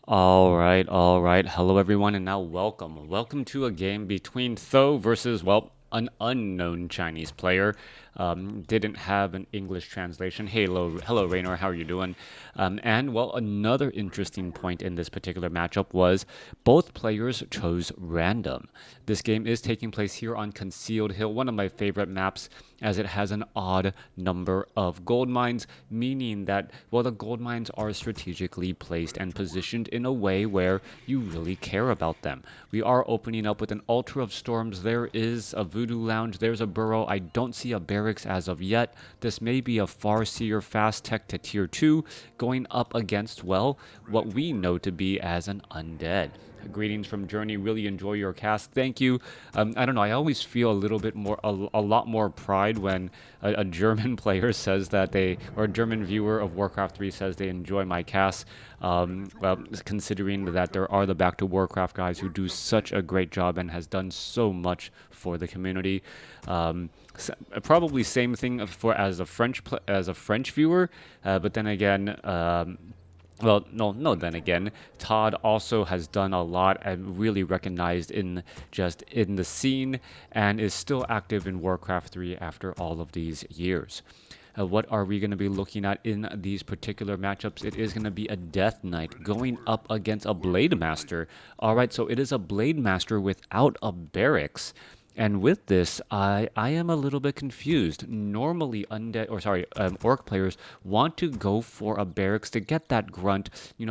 All right. Hello, everyone, and now welcome to a game between Tho versus, well, an unknown Chinese player. Didn't have an English translation. Hello, Raynor. How are you doing? And well, another interesting point in this particular matchup was both players chose random. This game is taking place here on Concealed Hill, one of my favorite maps, as it has an odd number of gold mines, meaning that, well, the gold mines are strategically placed and positioned in a way where you really care about them. We are opening up with an Altar of Storms. There is a Voodoo Lounge. There's a Burrow. I don't see a barracks as of yet. This may be a Farseer fast tech to tier 2 going up against, well, what we know to be as an undead. Greetings from Journey. Really enjoy your cast. Thank you. I don't know. I always feel a little bit more, a lot more pride when a German player says that or a German viewer of Warcraft 3 says they enjoy my cast. Well, considering that there are the Back to Warcraft guys who do such a great job and has done so much for the community. Probably same thing as a French viewer, but then again. Well, no. Then again, Todd also has done a lot and really recognized in the scene, and is still active in Warcraft 3 after all of these years. What are we going to be looking at in these particular matchups? It is going to be a Death Knight going up against a Blade Master. All right, so it is a Blade Master without a barracks. And with this, I am a little bit confused. Normally, orc players want to go for a barracks to get that grunt,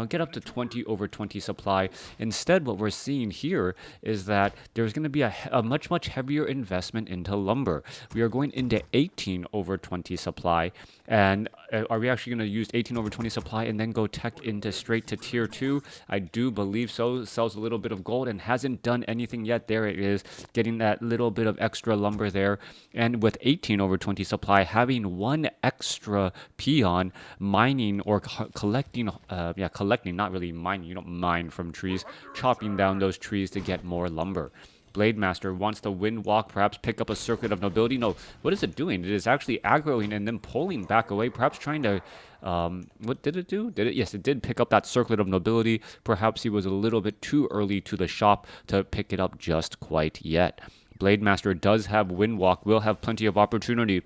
get up to 20 over 20 supply. Instead, what we're seeing here is that there's going to be a much heavier investment into lumber. We are going into 18 over 20 supply. And are we actually going to use 18 over 20 supply and then go tech into straight to tier 2? I do believe so. Sells a little bit of gold and hasn't done anything yet. There it is, getting that little bit of extra lumber there. And with 18 over 20 supply, having one extra peon mining or collecting, not really mining, you don't mine from trees, chopping down those trees to get more lumber. Blade Master wants to wind walk, perhaps pick up a Circlet of Nobility. No, what is it doing? It is actually aggroing and then pulling back away, perhaps trying to... what did it do? Yes, it did pick up that Circlet of Nobility. Perhaps he was a little bit too early to the shop to pick it up just quite yet. Blade Master does have wind walk, will have plenty of opportunity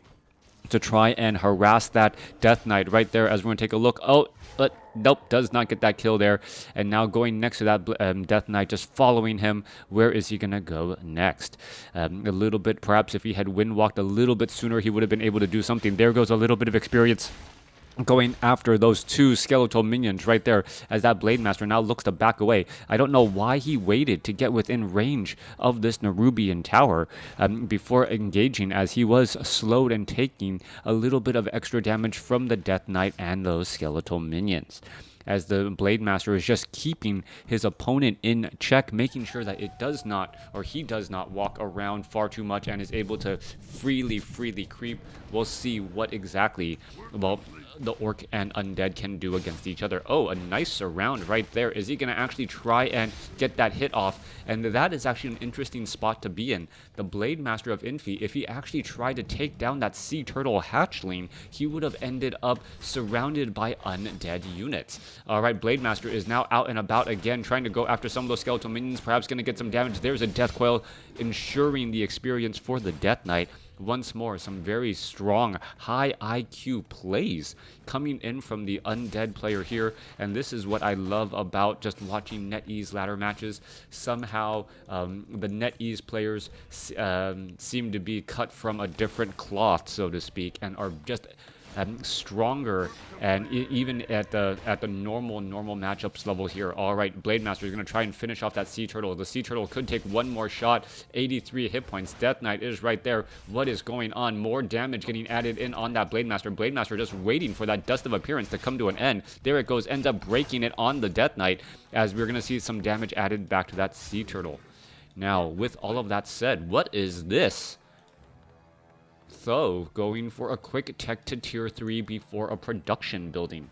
to try and harass that Death Knight right there, as we're going to take a look. Oh, but nope, does not get that kill there. And now going next to that Death Knight, just following him. Where is he going to go next? A little bit, perhaps if he had wind walked a little bit sooner, he would have been able to do something. There goes a little bit of experience going after those two skeletal minions right there, as that Blade Master now looks to back away. I don't know why he waited to get within range of this Nerubian tower before engaging, as he was slowed and taking a little bit of extra damage from the Death Knight and those skeletal minions, as the Blade Master is just keeping his opponent in check, making sure that he does not walk around far too much and is able to freely creep. We'll see what exactly, well, the orc and undead can do against each other. Oh, a nice surround right there. Is he going to actually try and get that hit off? And that is actually an interesting spot to be in. The Blade Master of Infi, if he actually tried to take down that sea turtle hatchling, he would have ended up surrounded by undead units. All right, Blade Master is now out and about again, trying to go after some of those skeletal minions, perhaps going to get some damage. There's a Death Coil, ensuring the experience for the Death Knight. Once more, some very strong, high IQ plays coming in from the undead player here, and this is what I love about just watching NetEase ladder matches. Somehow, the NetEase players seem to be cut from a different cloth, so to speak, and are just stronger, and even at the normal matchups level here. All right, Blade Master is going to try and finish off that Sea Turtle. The Sea Turtle could take one more shot. 83 hit points. Death Knight is right there. What is going on? More damage getting added in on that Blade Master. Blade Master just waiting for that Dust of Appearance to come to an end. There it goes. Ends up breaking it on the Death Knight, as we're going to see some damage added back to that Sea Turtle. Now, with all of that said, what is this? Tho going for a quick tech to tier 3 before a production building.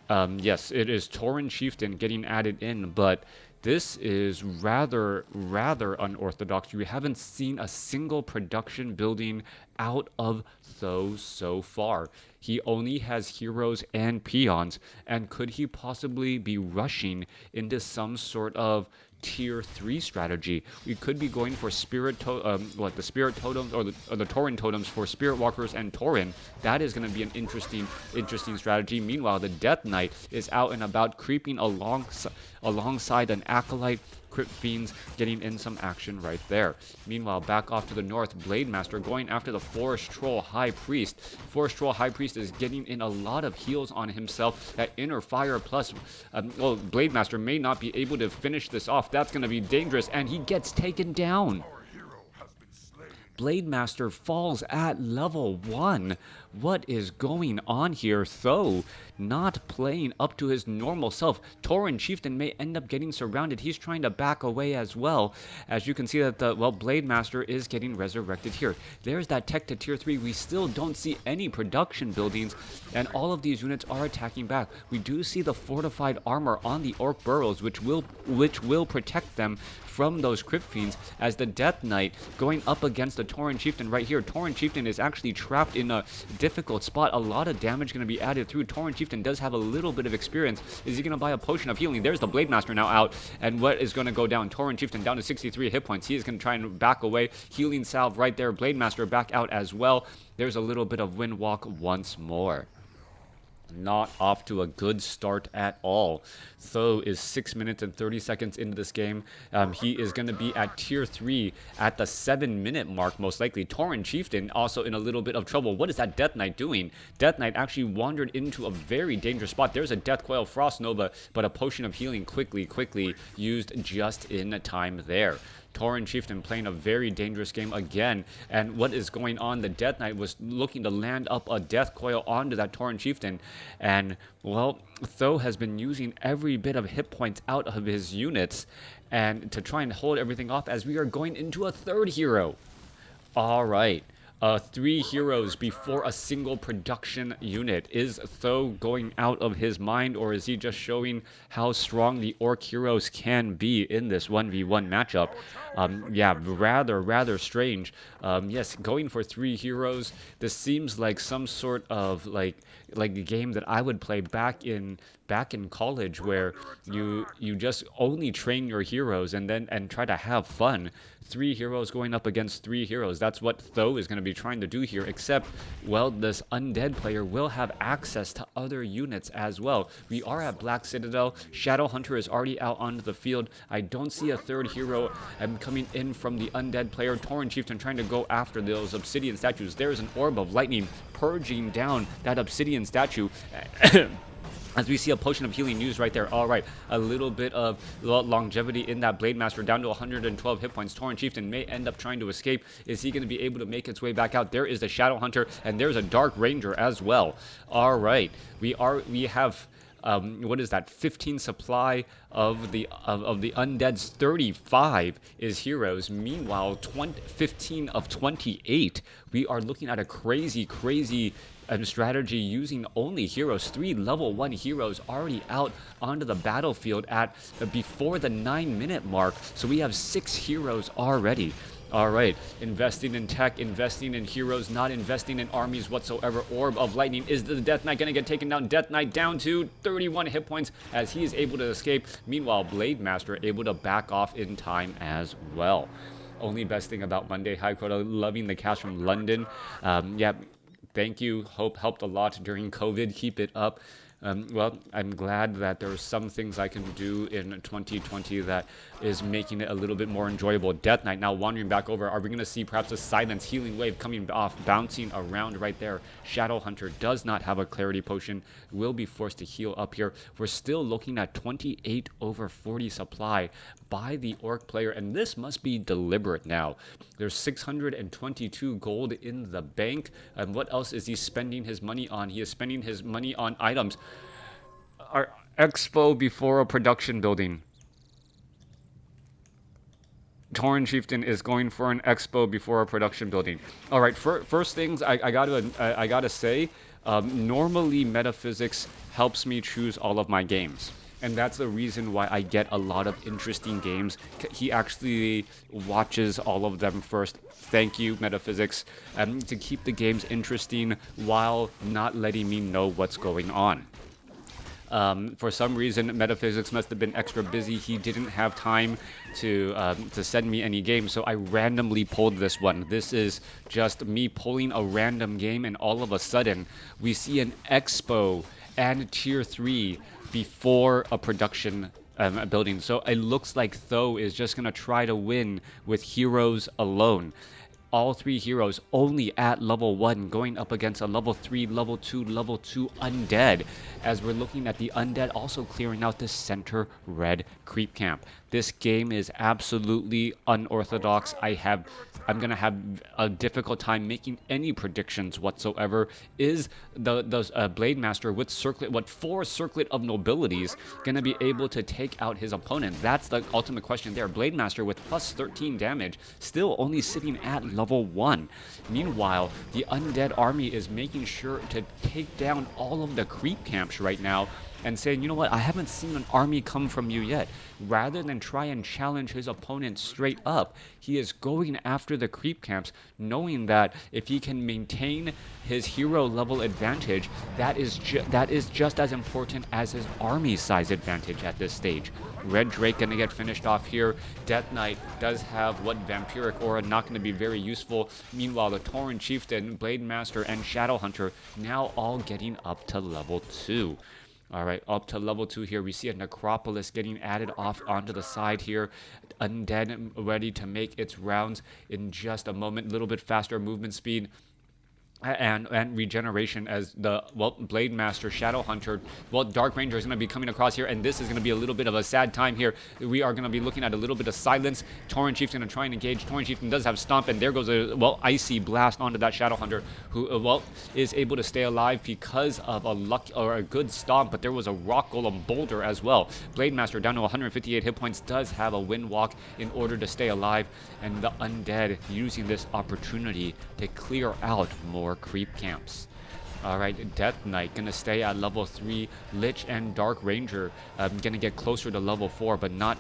Yes, it is Tauren Chieftain getting added in, but This is rather unorthodox. We haven't seen a single production building out of Tho so far. He only has heroes and peons, and could he possibly be rushing into some sort of tier 3 strategy? We could be going for the spirit totems or the Tauren totems for spirit walkers and Tauren. That is going to be an interesting strategy. Meanwhile, the Death Knight is out and about, creeping alongside an acolyte. Crypt Fiends getting in some action right there. Meanwhile, back off to the north, Blade Master going after the Forest Troll High Priest. Forest Troll High Priest is getting in a lot of heals on himself. That Inner Fire plus, Blade Master may not be able to finish this off. That's going to be dangerous, and he gets taken down. Blade Master falls at level 1. What is going on here? Tho not playing up to his normal self. Tauren Chieftain may end up getting surrounded. He's trying to back away as well. As you can see that Blade Master is getting resurrected here. There's that tech to tier 3. We still don't see any production buildings, and all of these units are attacking back. We do see the fortified armor on the Orc Burrows, which will protect them from those Crypt Fiends, as the Death Knight going up against the Tauren Chieftain right here. Tauren Chieftain is actually trapped in a difficult spot. A lot of damage going to be added through. Tauren Chieftain does have a little bit of experience. Is he going to buy a potion of healing? There's the Blade Master now out, and what is going to go down? Tauren Chieftain down to 63 hit points. He is going to try and back away. Healing salve right there. Blade Master back out as well. There's a little bit of wind walk once more. Not off to a good start at all. Tho is 6 minutes and 30 seconds into this game. He is going to be at tier 3 at the 7-minute mark, most likely. Tauren Chieftain also in a little bit of trouble. What is that Death Knight doing? Death Knight actually wandered into a very dangerous spot. There's a Death Coil Frost Nova, but a potion of healing quickly used just in time there. Tauren Chieftain playing a very dangerous game again. And what is going on? The Death Knight was looking to land up a Death Coil onto that Tauren Chieftain. And, well, Tho has been using every bit of hit points out of his units and to try and hold everything off, as we are going into a third hero. All right. 3 heroes before a single production unit. Is Tho going out of his mind, or is he just showing how strong the Orc heroes can be in this 1v1 matchup? Yeah, rather strange. Yes, going for 3 heroes. This seems like some sort of like a game that I would play back in college, where you just only train your heroes and try to have fun. 3 heroes going up against 3 heroes. That's what Tho is going to be trying to do here, except, well, this undead player will have access to other units as well. We are at Black Citadel. Shadow Hunter is already out onto the field. I don't see a 3rd hero coming in from the undead player. Tauren Chieftain trying to go after those obsidian statues. There is an orb of lightning purging down that obsidian statue. As we see a potion of healing used right there. All right, a little bit of longevity in that Blade Master, down to 112 hit points. Tauren Chieftain may end up trying to escape. Is he going to be able to make his way back out? There is the Shadow Hunter, and there's a Dark Ranger as well. All right, we have what is that? 15 supply of the undead's 35 is heroes. Meanwhile, 15 of 28. We are looking at a crazy strategy using only heroes. 3 level 1 heroes already out onto the battlefield at before the 9-minute mark. So we have 6 heroes already. All right, investing in tech, investing in heroes, not investing in armies whatsoever. Orb of Lightning. Is the Death Knight going to get taken down? Death Knight down to 31 hit points as he is able to escape. Meanwhile, Blade Master able to back off in time as well. Only best thing about Monday. High Quota, loving the cast from London. Yeah, thank you. Hope helped a lot during COVID. Keep it up. Well, I'm glad that there's some things I can do in 2020 that is making it a little bit more enjoyable. Death Knight now wandering back over. Are we going to see perhaps a Silence Healing Wave coming off, bouncing around right there? Shadow Hunter does not have a Clarity Potion, will be forced to heal up here. We're still looking at 28 over 40 supply by the Orc player, and this must be deliberate now. There's 622 gold in the bank, and what else is he spending his money on? He is spending his money on items. Our expo before a production building. Tauren Chieftain is going for an expo before a production building. All right, first things I gotta say, normally metaphysics helps me choose all of my games. and that's the reason why I get a lot of interesting games. He actually watches all of them first. Thank you, Metaphysics, to keep the games interesting while not letting me know what's going on. For some reason, Metaphysics must have been extra busy. He didn't have time to send me any games, so I randomly pulled this one. This is just me pulling a random game, and all of a sudden, we see an Expo and Tier 3 before a production building. So it looks like th000 is just going to try to win with heroes alone. All three heroes only at level 1, going up against a level 3, level 2 undead, as we're looking at the undead also clearing out the center red creep camp. This game is absolutely unorthodox. I'm gonna have a difficult time making any predictions whatsoever. Is the Blade Master with Circlet, 4 Circlet of Nobilities, gonna be able to take out his opponent? That's the ultimate question there. Blade Master with plus 13 damage, still only sitting at level 1. Meanwhile, the undead army is making sure to take down all of the creep camps right now, and saying, you know what, I haven't seen an army come from you yet. Rather than try and challenge his opponent straight up, he is going after the creep camps, knowing that if he can maintain his hero level advantage, that is just as important as his army size advantage at this stage. Red Drake gonna get finished off here. Death Knight does have what Vampiric Aura, not gonna be very useful. Meanwhile, the Tauren Chieftain, Blade Master, and Shadow Hunter now all getting up to level 2. All right, up to level 2 here. We see a Necropolis getting added off onto the side here. Undead ready to make its rounds in just a moment. A little bit faster movement speed and regeneration as the Blade Master, Shadow Hunter, Dark Ranger is going to be coming across here, and this is going to be a little bit of a sad time here. We are going to be looking at a little bit of silence. Tauren Chieftain going to try and engage. Tauren Chieftain does have Stomp, and there goes a icy blast onto that Shadow Hunter, who is able to stay alive because of a good Stomp, but there was a Rock Golem Boulder as well. Blade Master down to 158 hit points, does have a Wind Walk in order to stay alive, and the undead using this opportunity to clear out more creep camps. Alright, Death Knight gonna stay at level 3. Lich and Dark Ranger gonna get closer to level 4, but not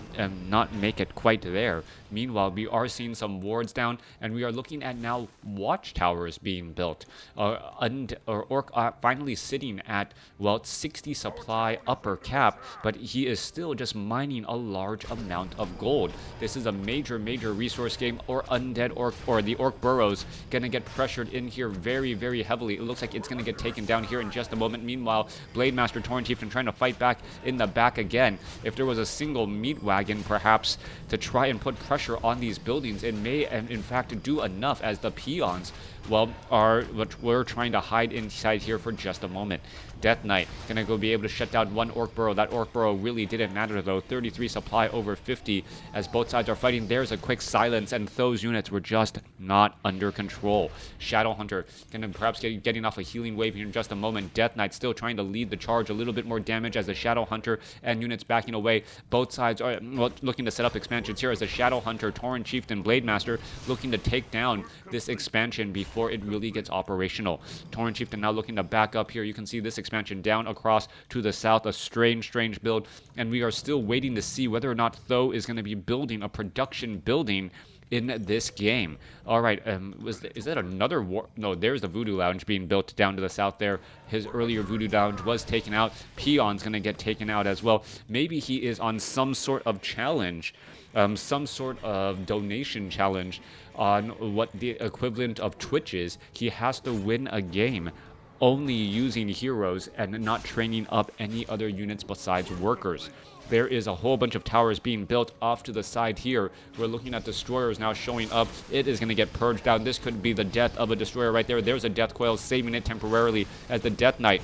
make it quite there. Meanwhile, we are seeing some wards down, and we are looking at now watchtowers being built. Orc finally sitting at 60 supply upper cap, but he is still just mining a large amount of gold. This is a major resource game. Or undead orc, or the orc burrows, gonna get pressured in here very heavily. It looks like it's gonna get taken down here in just a moment. Meanwhile, Blade Master, Tauren Chieftain trying to fight back in the back again. If there was a single meat wagon, perhaps, to try and put pressure on these buildings, it may in fact do enough, as the peons we're trying to hide inside here for just a moment. Death Knight gonna go be able to shut down one orc burrow. That orc burrow really didn't matter though. 33 supply over 50 as both sides are fighting. There's a quick silence, and those units were just not under control. Shadow Hunter gonna perhaps getting off a healing wave here in just a moment. Death Knight still trying to lead the charge. A little bit more damage as the Shadow Hunter and units backing away. Both sides are looking to set up expansions here as the Shadow Hunter, Tauren Chieftain, Blade Master looking to take down this expansion before it really gets operational. Tauren Chieftain now looking to back up here. You can see this expansion down across to the south, a strange build, and we are still waiting to see whether or not th000 is going to be building a production building in this game. All right, is that another war? No, there's the Voodoo Lounge being built down to the south there. His earlier Voodoo Lounge was taken out. Peon's going to get taken out as well. Maybe he is on some sort of challenge, some sort of donation challenge on what the equivalent of Twitch is. He has to win a game only using heroes and not training up any other units besides workers. There is a whole bunch of towers being built off to the side here. We're looking at destroyers now showing up. It is going to get purged down. This could be the death of a destroyer right there. There's a death coil saving it temporarily as the Death Knight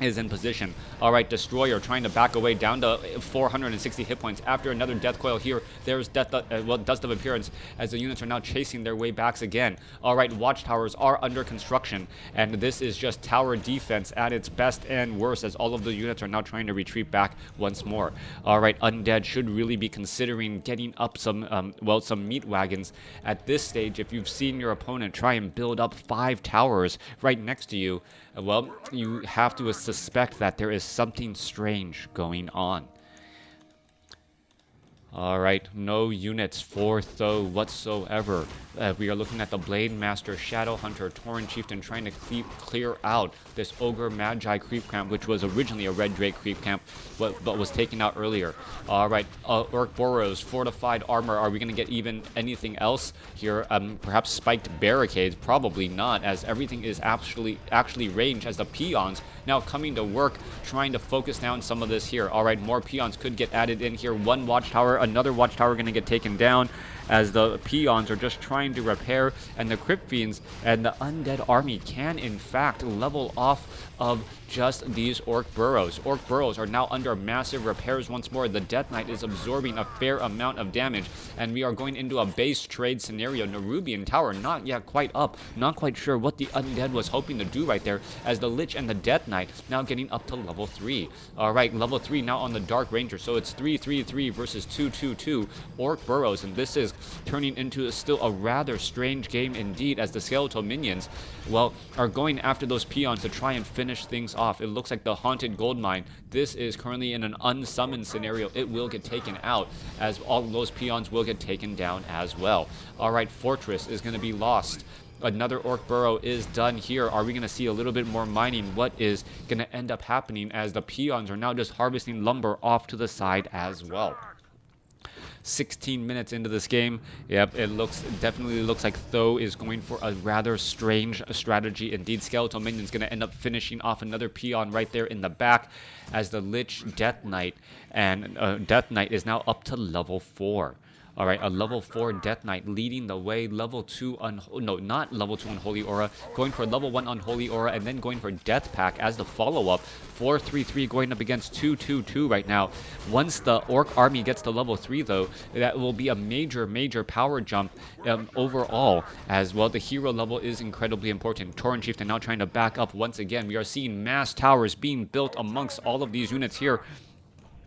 is in position. All right, Destroyer trying to back away down to 460 hit points after another death coil here. There's Dust of Appearance as the units are now chasing their way backs again. All right, watchtowers are under construction, and this is just tower defense at its best and worst as all of the units are now trying to retreat back once more. All right, Undead should really be considering getting up some meat wagons at this stage. If you've seen your opponent try and build up 5 towers right next to you, well, you have to suspect that there is something strange going on. Alright, no units for Tho whatsoever. We are looking at the Blade Master, Shadow Hunter, Tauren Chieftain trying to clear out this Ogre Magi creep camp, which was originally a Red Drake creep camp, but was taken out earlier. Alright, Orc Burrows, Fortified Armor. Are we going to get even anything else here? Perhaps Spiked Barricades? Probably not, as everything is actually ranged, as the Peons now coming to work, trying to focus down some of this here. Alright, more Peons could get added in here. One Watchtower, another Watchtower going to get taken down, as the Peons are just trying to repair, and the Crypt Fiends and the Undead Army can in fact level off of just these Orc Burrows. Orc Burrows are now under massive repairs once more. The Death Knight is absorbing a fair amount of damage, and we are going into a base trade scenario. Nerubian Tower not yet quite up, not quite sure what the Undead was hoping to do right there, as the Lich and the Death Knight now getting up to level 3. Alright, level 3 now on the Dark Ranger, so it's 3-3-3 versus 2-2-2 Orc Burrows, and this is turning into still a rather strange game indeed, as the Skeletal Minions, well, are going after those Peons to try and finish things off. It looks like the Haunted Gold Mine, this is currently in an unsummoned scenario. It will get taken out, as all of those Peons will get taken down as well. Alright, Fortress is going to be lost. Another Orc Burrow is done here. Are we going to see a little bit more mining? What is going to end up happening, as the Peons are now just harvesting lumber off to the side as well? 16 minutes into this game. Yep, it definitely looks like Tho is going for a rather strange strategy indeed. Skeletal Minion's going to end up finishing off another Peon right there in the back, as the Lich, Death Knight, and Death Knight is now up to level 4. Alright, a level 4 Death Knight leading the way. Level 2, not level 2 Unholy Aura. Going for level 1 Unholy Aura, and then going for Death Pack as the follow-up. 4-3-3 going up against 2-2-2 right now. Once the Orc army gets to level 3, though, that will be a major power jump overall. As well, the hero level is incredibly important. Tauren Chieftain now trying to back up once again. We are seeing mass towers being built amongst all of these units here,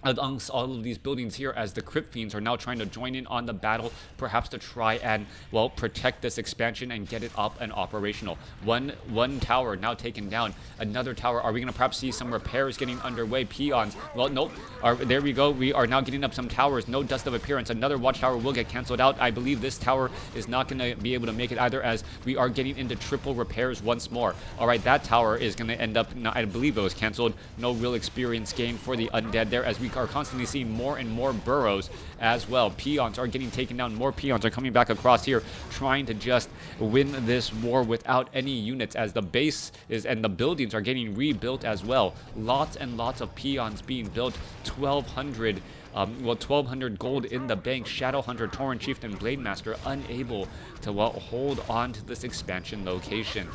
amongst all of these buildings here, as the Crypt Fiends are now trying to join in on the battle, perhaps to try and, well, protect this expansion and get it up and operational. One tower now taken down. Another tower. Are we going to perhaps see some repairs getting underway? Peons. Well, nope. There we go. We are now getting up some towers. No Dust of Appearance. Another Watchtower will get canceled out. I believe this tower is not going to be able to make it either, as we are getting into triple repairs once more. Alright, that tower is going to end up, I believe it was canceled. No real experience gain for the Undead there, as we are constantly seeing more and more burrows as well. Peons are getting taken down. More Peons are coming back across here, trying to just win this war without any units, as the base is and the buildings are getting rebuilt as well. Lots and lots of Peons being built. 1,200 gold in the bank. Shadow Hunter, Tauren Chieftain, Blade Master unable to, well, hold on to this expansion location.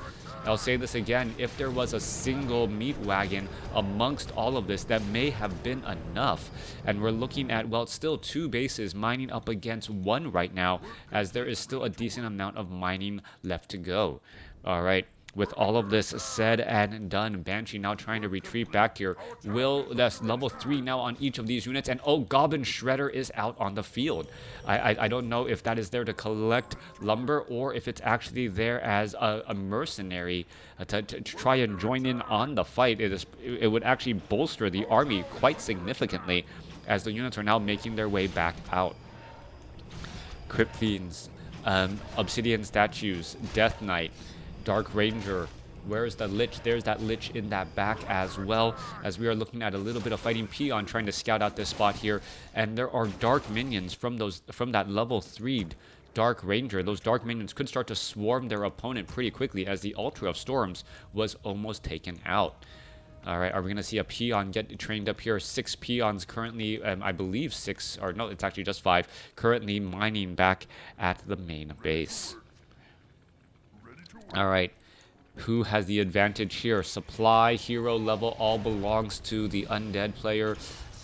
I'll say this again, if there was a single meat wagon amongst all of this, that may have been enough. And we're looking at, well, still 2 bases mining up against 1 right now, as there is still a decent amount of mining left to go. Alright. With all of this said and done, Banshee now trying to retreat back here. That's level 3 now on each of these units. And oh, Goblin Shredder is out on the field. I don't know if that is there to collect lumber, or if it's actually there as a mercenary to try and join in on the fight. It would actually bolster the army quite significantly, as the units are now making their way back out. Crypt Fiends, Obsidian Statues, Death Knight, Dark Ranger. Where's the Lich? There's that Lich in that back as well, as we are looking at a little bit of fighting. Peon trying to scout out this spot here, and there are Dark Minions from that level 3 Dark Ranger. Those Dark Minions could start to swarm their opponent pretty quickly, as the Ultra of Storms was almost taken out. Alright, are we going to see a Peon get trained up here? 6 Peons currently, I believe 6, or no, it's actually just 5, currently mining back at the main base. Alright, who has the advantage here? Supply, hero level, all belongs to the Undead player.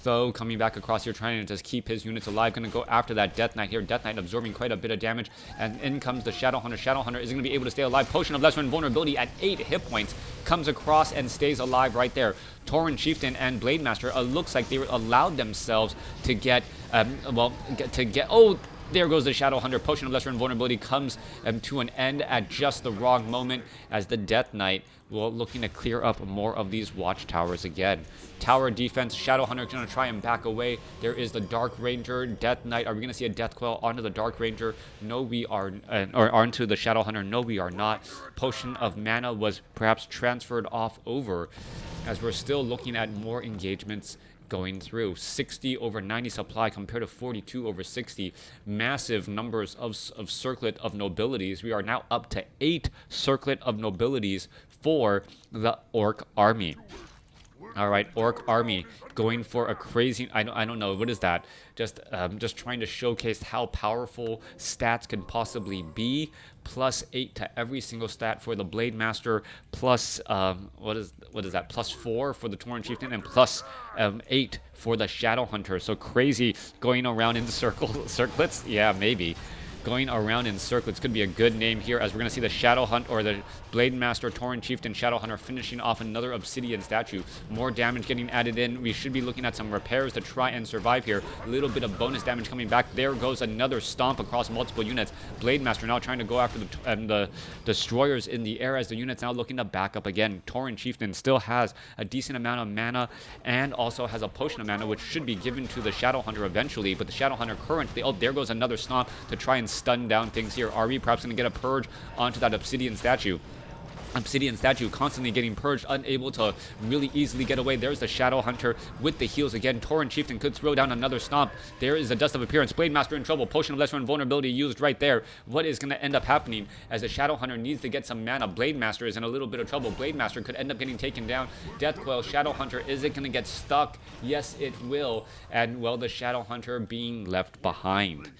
Tho coming back across here, trying to just keep his units alive. Going to go after that Death Knight here. Death Knight absorbing quite a bit of damage. And in comes the Shadow Hunter. Shadow Hunter is going to be able to stay alive. Potion of Lesser Invulnerability at 8 hit points. Comes across and stays alive right there. Tauren Chieftain and Blade Master, looks like they allowed themselves to get, oh, there goes the Shadow Hunter. Potion of Lesser Invulnerability comes to an end at just the wrong moment, as the Death Knight well, looking to clear up more of these watchtowers again. Tower defense, Shadowhunter is going to try and back away. There is the Dark Ranger, Death Knight. Are we going to see a Death Coil onto the Dark Ranger? No, we are, or onto the Shadowhunter. No, we are not. Potion of Mana was perhaps transferred off over, as we're still looking at more engagements going through. 60 over 90 supply compared to 42 over 60. Massive numbers of Circlet of Nobilities. We are now up to 8 Circlet of Nobilities for the Orc army. All right, Orc army going for a crazy. I don't know what is that. Just trying to showcase how powerful stats can possibly be. +8 to every single stat for the Blade Master. Plus what is that? +4 for the Tauren Chieftain and +8 for the Shadow Hunter. So crazy going around in circlets. Yeah, maybe. Going around in circlets could be a good name here, as we're going to see the Shadow Hunt or the Blade Master, Tauren Chieftain, Shadow Hunter finishing off another Obsidian statue. More damage getting added in. We should be looking at some repairs to try and survive here. A little bit of bonus damage coming back. There goes another stomp across multiple units. Blade Master now trying to go after the destroyers in the air, as the units now looking to back up again. Tauren Chieftain still has a decent amount of mana and also has a potion of mana, which should be given to the Shadow Hunter eventually. But the Shadow Hunter currently, oh, there goes another stomp to try and stun down things here. Are we perhaps going to get a purge onto that Obsidian statue? Obsidian statue constantly getting purged, unable to really easily get away. There's the Shadow Hunter with the heals again. Tauren Chieftain could throw down another stomp. There is the Dust of Appearance. Blade Master in trouble. Potion of Lesser Invulnerability used right there. What is going to end up happening as the Shadow Hunter needs to get some mana? Blade Master is in a little bit of trouble. Blade Master could end up getting taken down. Death Coil. Shadow Hunter, is it going to get stuck? Yes, it will. And, well, the Shadow Hunter being left behind.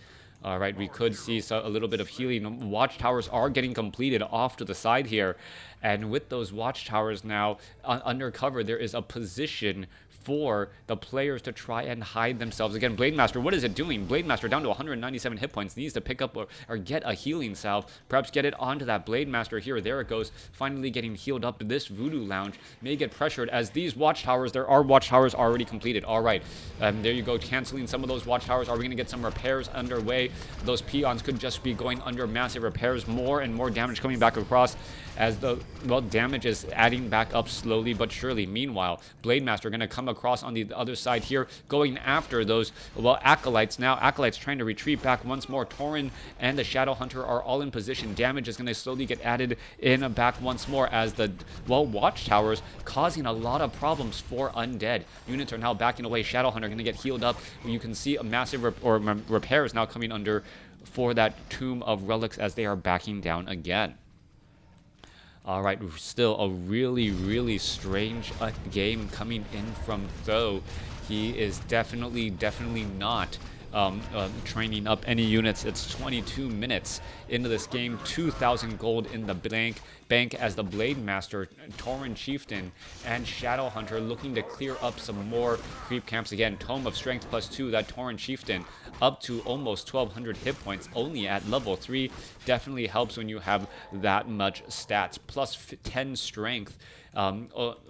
All right, we could see a little bit of healing. Watchtowers are getting completed off to the side here. And with those watchtowers now under cover, there is a position for the players to try and hide themselves. Again, Blade Master, what is it doing? Blade Master down to 197 hit points, needs to pick up or get a healing salve, perhaps get it onto that Blade Master here. There it goes, finally getting healed up. This Voodoo Lounge may get pressured as these watchtowers, there are watchtowers already completed. All right, there you go, canceling some of those watchtowers. Are we going to get some repairs underway? Those peons could just be going under massive repairs. More and more damage coming back across as the, well, damage is adding back up slowly but surely. Meanwhile, Blade Master going to come across on the other side here, going after those, well, Acolytes. Now, Acolytes trying to retreat back once more. Tauren and the Shadow Hunter are all in position. Damage is going to slowly get added in back once more as the, well, Watchtowers causing a lot of problems for Undead. Units are now backing away. Shadow Hunter going to get healed up. You can see a massive repairs now coming under for that Tomb of Relics as they are backing down again. All right, still a really, really strange game coming in from th000. He is definitely not training up any units. It's 22 minutes into this game. 2,000 gold in the bank as the Blade Master, Tauren Chieftain, and Shadow Hunter looking to clear up some more creep camps. Again, Tome of Strength +2, that Tauren Chieftain up to almost 1,200 hit points only at level 3. Definitely helps when you have that much stats. +10 strength.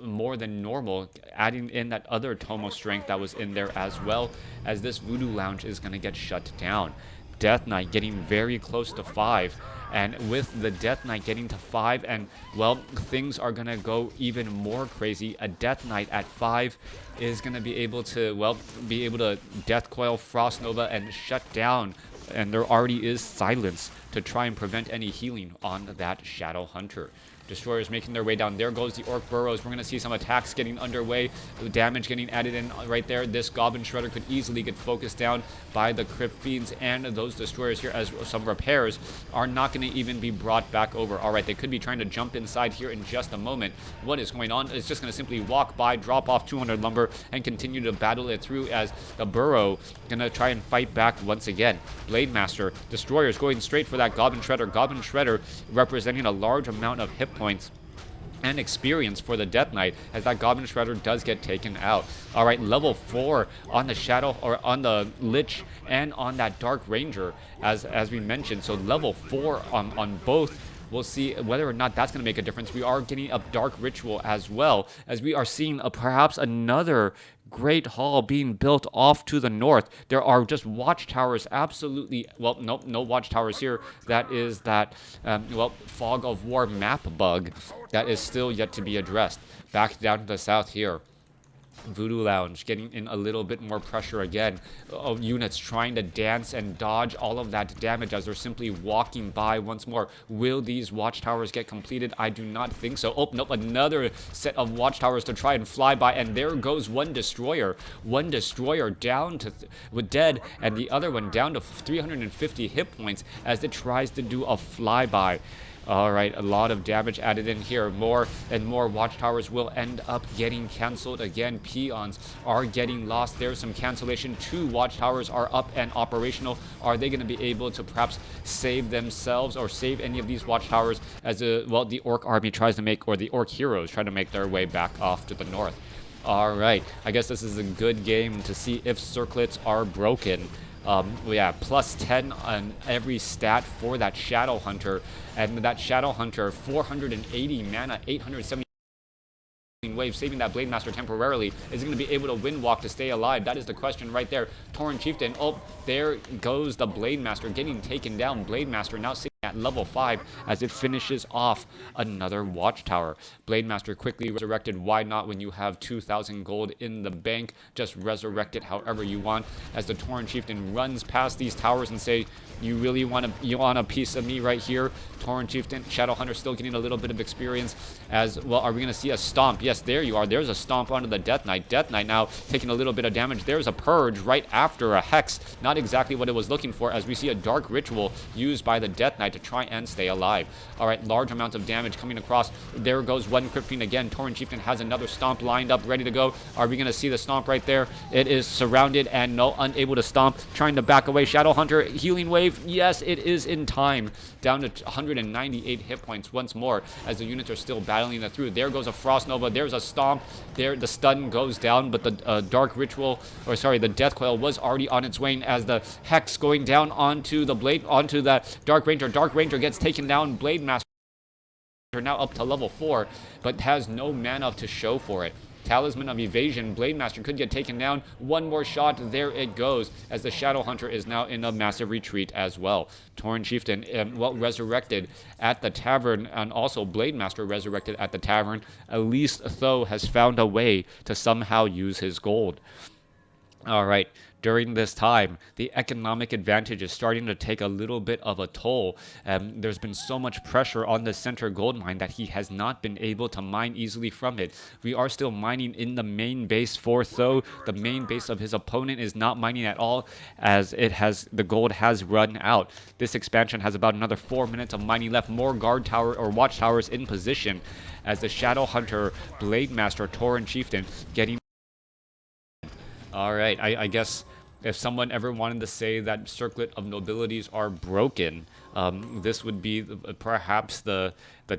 More than normal, adding in that other Tome of Strength that was in there as well, as this Voodoo Lounge is going to get shut down. Death Knight getting very close to 5, and with the Death Knight getting to 5, and, well, things are going to go even more crazy. A Death Knight at 5 is going to be able to, well, Death Coil, Frost Nova, and shut down, and there already is silence to try and prevent any healing on that Shadow Hunter. Destroyers making their way down. There goes the Orc Burrows. We're going to see some attacks getting underway. The damage getting added in right there. This Goblin Shredder could easily get focused down by the Crypt Fiends and those Destroyers here, as some repairs are not going to even be brought back over. All right, they could be trying to jump inside here in just a moment. What is going on? It's just going to simply walk by, drop off 200 lumber, and continue to battle it through as the Burrow going to try and fight back once again. Blade Master, Destroyers going straight for that Goblin Shredder. Goblin Shredder representing a large amount of hit points and experience for the Death Knight, as that Goblin Shredder does get taken out. All right, level 4 on the Shadow, or on the Lich, and on that Dark Ranger, as we mentioned. So level 4 on both. We'll see whether or not that's going to make a difference. We are getting a Dark Ritual as well, as we are seeing perhaps another Great Hall being built off to the north. There are just watchtowers absolutely, well, nope, no watchtowers here. That is that, well, fog of war map bug that is still yet to be addressed. Back down to the south here. Voodoo Lounge getting in a little bit more pressure again. Units trying to dance and dodge all of that damage as they're simply walking by once more. Will these watchtowers get completed? I do not think so. Oh, nope, another set of watchtowers to try and fly by, and there goes one destroyer. One destroyer down to with dead, and the other one down to 350 hit points as it tries to do a flyby. All right, a lot of damage added in here. More and more watchtowers will end up getting canceled again. Peons are getting lost. There's some cancellation. 2 watchtowers are up and operational. Are they going to be able to perhaps save themselves or save any of these watchtowers as the orc army tries to make, or the orc heroes try to make their way back off to the north? All right, I guess this is a good game to see if circlets are broken. Yeah, plus 10 on every stat for that Shadow Hunter. And that Shadow Hunter, 480 mana, 870 wave, saving that Blade Master temporarily. Is he going to be able to wind walk to stay alive? That is the question right there. Tauren Chieftain, oh, there goes the Blade Master getting taken down. Blade Master now sitting at level 5 as it finishes off another watchtower. Blade Master quickly resurrected. Why not when you have 2,000 gold in the bank? Just resurrect it however you want. As the Tauren Chieftain runs past these towers and say, you really want a piece of me right here? Tauren Chieftain, Shadow Hunter still getting a little bit of experience. As well, are we going to see a stomp? Yes, there you are. There's a stomp onto the Death Knight. Death Knight now taking a little bit of damage. There's a purge right after a hex. Not exactly what it was looking for, as we see a dark ritual used by the Death Knight to try and stay alive. All right, large amounts of damage coming across. There goes one Crypt Fiend again. Tauren Chieftain has another stomp lined up, ready to go. Are we going to see the stomp right there? It is surrounded and no, unable to stomp. Trying to back away. Shadow Hunter, healing wave. Yes, it is in time. Down to 198 hit points once more as the units are still battling it through. There goes a Frost Nova. There's a stomp. There, the stun goes down, but the dark ritual, or sorry, the Death Coil was already on its way as the hex going down onto the blade, onto that Dark Ranger. Dark Ranger gets taken down. Blade Master now up to level 4, but has no mana to show for it. Talisman of Evasion. Blade Master could get taken down. One more shot. There it goes. As the Shadow Hunter is now in a massive retreat as well. Tauren Chieftain, resurrected at the tavern, and also Blade Master resurrected at the tavern. At least Tho has found a way to somehow use his gold. All right. During this time, the economic advantage is starting to take a little bit of a toll. There's been so much pressure on the center gold mine that he has not been able to mine easily from it. We are still mining in the main base for Tho. The main base of his opponent is not mining at all, as the gold has run out. This expansion has about another 4 minutes of mining left. More guard tower or watchtowers in position as the Shadow Hunter, Blade Master, Tauren Chieftain getting. All right, I guess if someone ever wanted to say that Circlet of Nobilities are broken, this would be perhaps the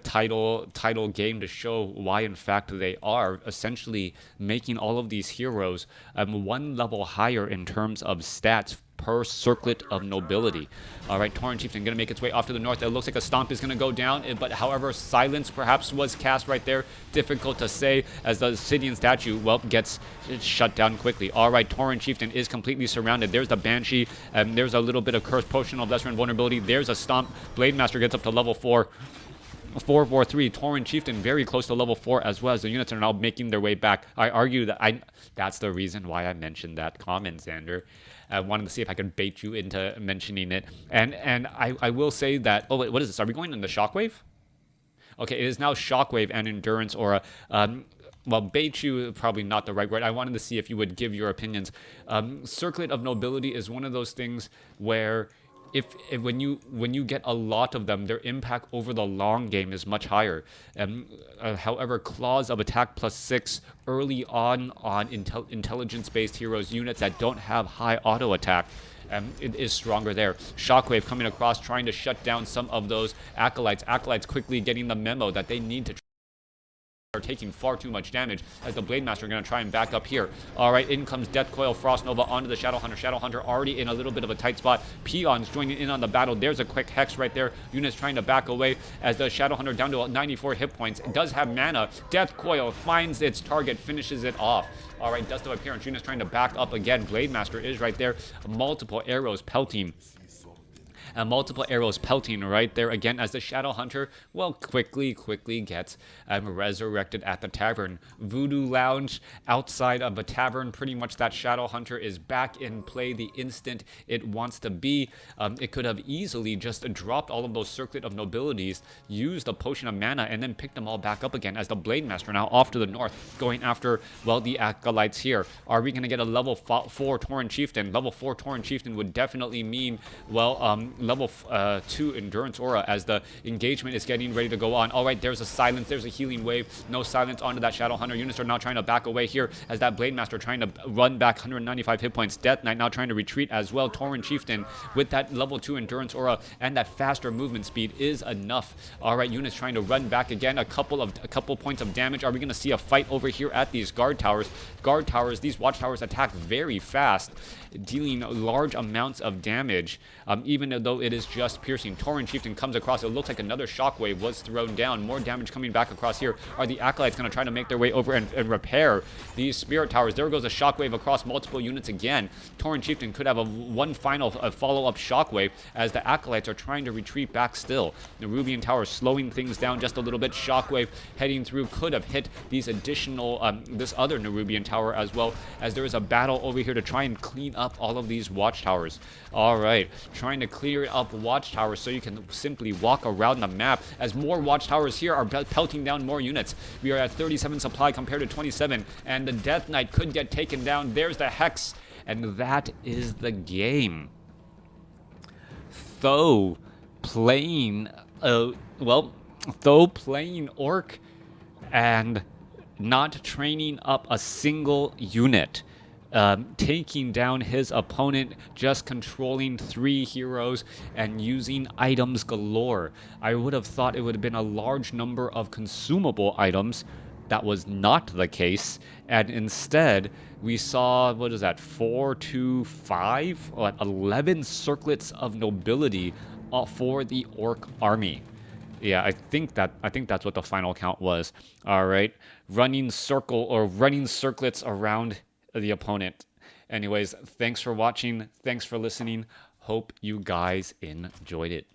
title game to show why in fact they are, essentially making all of these heroes one level higher in terms of stats per Circlet of Nobility. All right, Tauren Chieftain going to make its way off to the north. It looks like a stomp is going to go down, but however, silence perhaps was cast right there. Difficult to say as the Obsidian statue, well, gets shut down quickly. All right, Tauren Chieftain is completely surrounded. There's the Banshee, and there's a little bit of Curse Potion of Lesser Invulnerability. There's a stomp. Blade Master gets up to level 4. 443, Tauren Chieftain very close to level 4 as well, as the units are now making their way back. I argue that that's the reason why I mentioned that comment, Xander. I wanted to see if I could bait you into mentioning it. And I will say that, oh wait, what is this? Are we going into Shockwave? Okay, it is now Shockwave and Endurance Aura. Well, bait you, probably not the right word. I wanted to see if you would give your opinions. Circlet of Nobility is one of those things where if when you get a lot of them, their impact over the long game is much higher. However, Claws of Attack +6 early on intelligence-based heroes, units that don't have high auto attack, it is stronger there. Shockwave coming across, trying to shut down some of those acolytes. Acolytes quickly getting the memo that they need to are taking far too much damage as the Blade Master are going to try and back up here. All right, in comes Death Coil, Frost Nova onto the Shadowhunter. Shadowhunter already in a little bit of a tight spot. Peons joining in on the battle. There's a quick Hex right there. Unit's trying to back away as the Shadowhunter down to 94 hit points. It does have mana. Death Coil finds its target, finishes it off. All right, Dust of Appearance. Unit's trying to back up again. Blade Master is right there. Multiple arrows pelting. Multiple arrows pelting right there again as the Shadow Hunter, well, quickly gets resurrected at the tavern. Voodoo Lounge outside of a tavern. Pretty much that Shadow Hunter is back in play the instant it wants to be. It could have easily just dropped all of those Circlet of Nobilities, used a Potion of Mana, and then picked them all back up again as the Blade Master now off to the north, going after, well, the Acolytes here. Are we going to get a level 4 Tauren Chieftain? Level 4 Tauren Chieftain would definitely mean, well, level 2 Endurance Aura as the engagement is getting ready to go on. All right, there's a silence. There's a healing wave. No silence onto that Shadow Hunter. Units are now trying to back away here as that Blade Master trying to run back 195 hit points. Death Knight now trying to retreat as well. Tauren Chieftain with that level 2 Endurance Aura and that faster movement speed is enough. All right, units trying to run back again. A couple points of damage. Are we going to see a fight over here at these guard towers? Guard towers, these watchtowers attack very fast, dealing large amounts of damage, even though it is just piercing. Tauren Chieftain comes across. It looks like another shockwave was thrown down. More damage coming back across here. Are the Acolytes going to try to make their way over and repair these Spirit Towers? There goes a shockwave across multiple units again. Tauren Chieftain could have one final follow-up shockwave as the Acolytes are trying to retreat back still. The Nerubian Tower slowing things down just a little bit. Shockwave heading through could have hit these additional, this other Nerubian Tower as well, as there is a battle over here to try and clean up all of these watchtowers. All right, trying to clear up watchtowers so you can simply walk around the map as more watchtowers here are pelting down more units. We are at 37 supply compared to 27, and the Death Knight could get taken down. There's the Hex, and that is the game. Though playing Orc and not training up a single unit, taking down his opponent, just controlling 3 heroes and using items galore. I would have thought it would have been a large number of consumable items. That was not the case, and instead we saw, what is that, 4 to 5, 11 Circlets of Nobility for the Orc army. Yeah, I think that's what the final count was. All right, running circlets around the opponent. Anyways, thanks for watching. Thanks for listening. Hope you guys enjoyed it.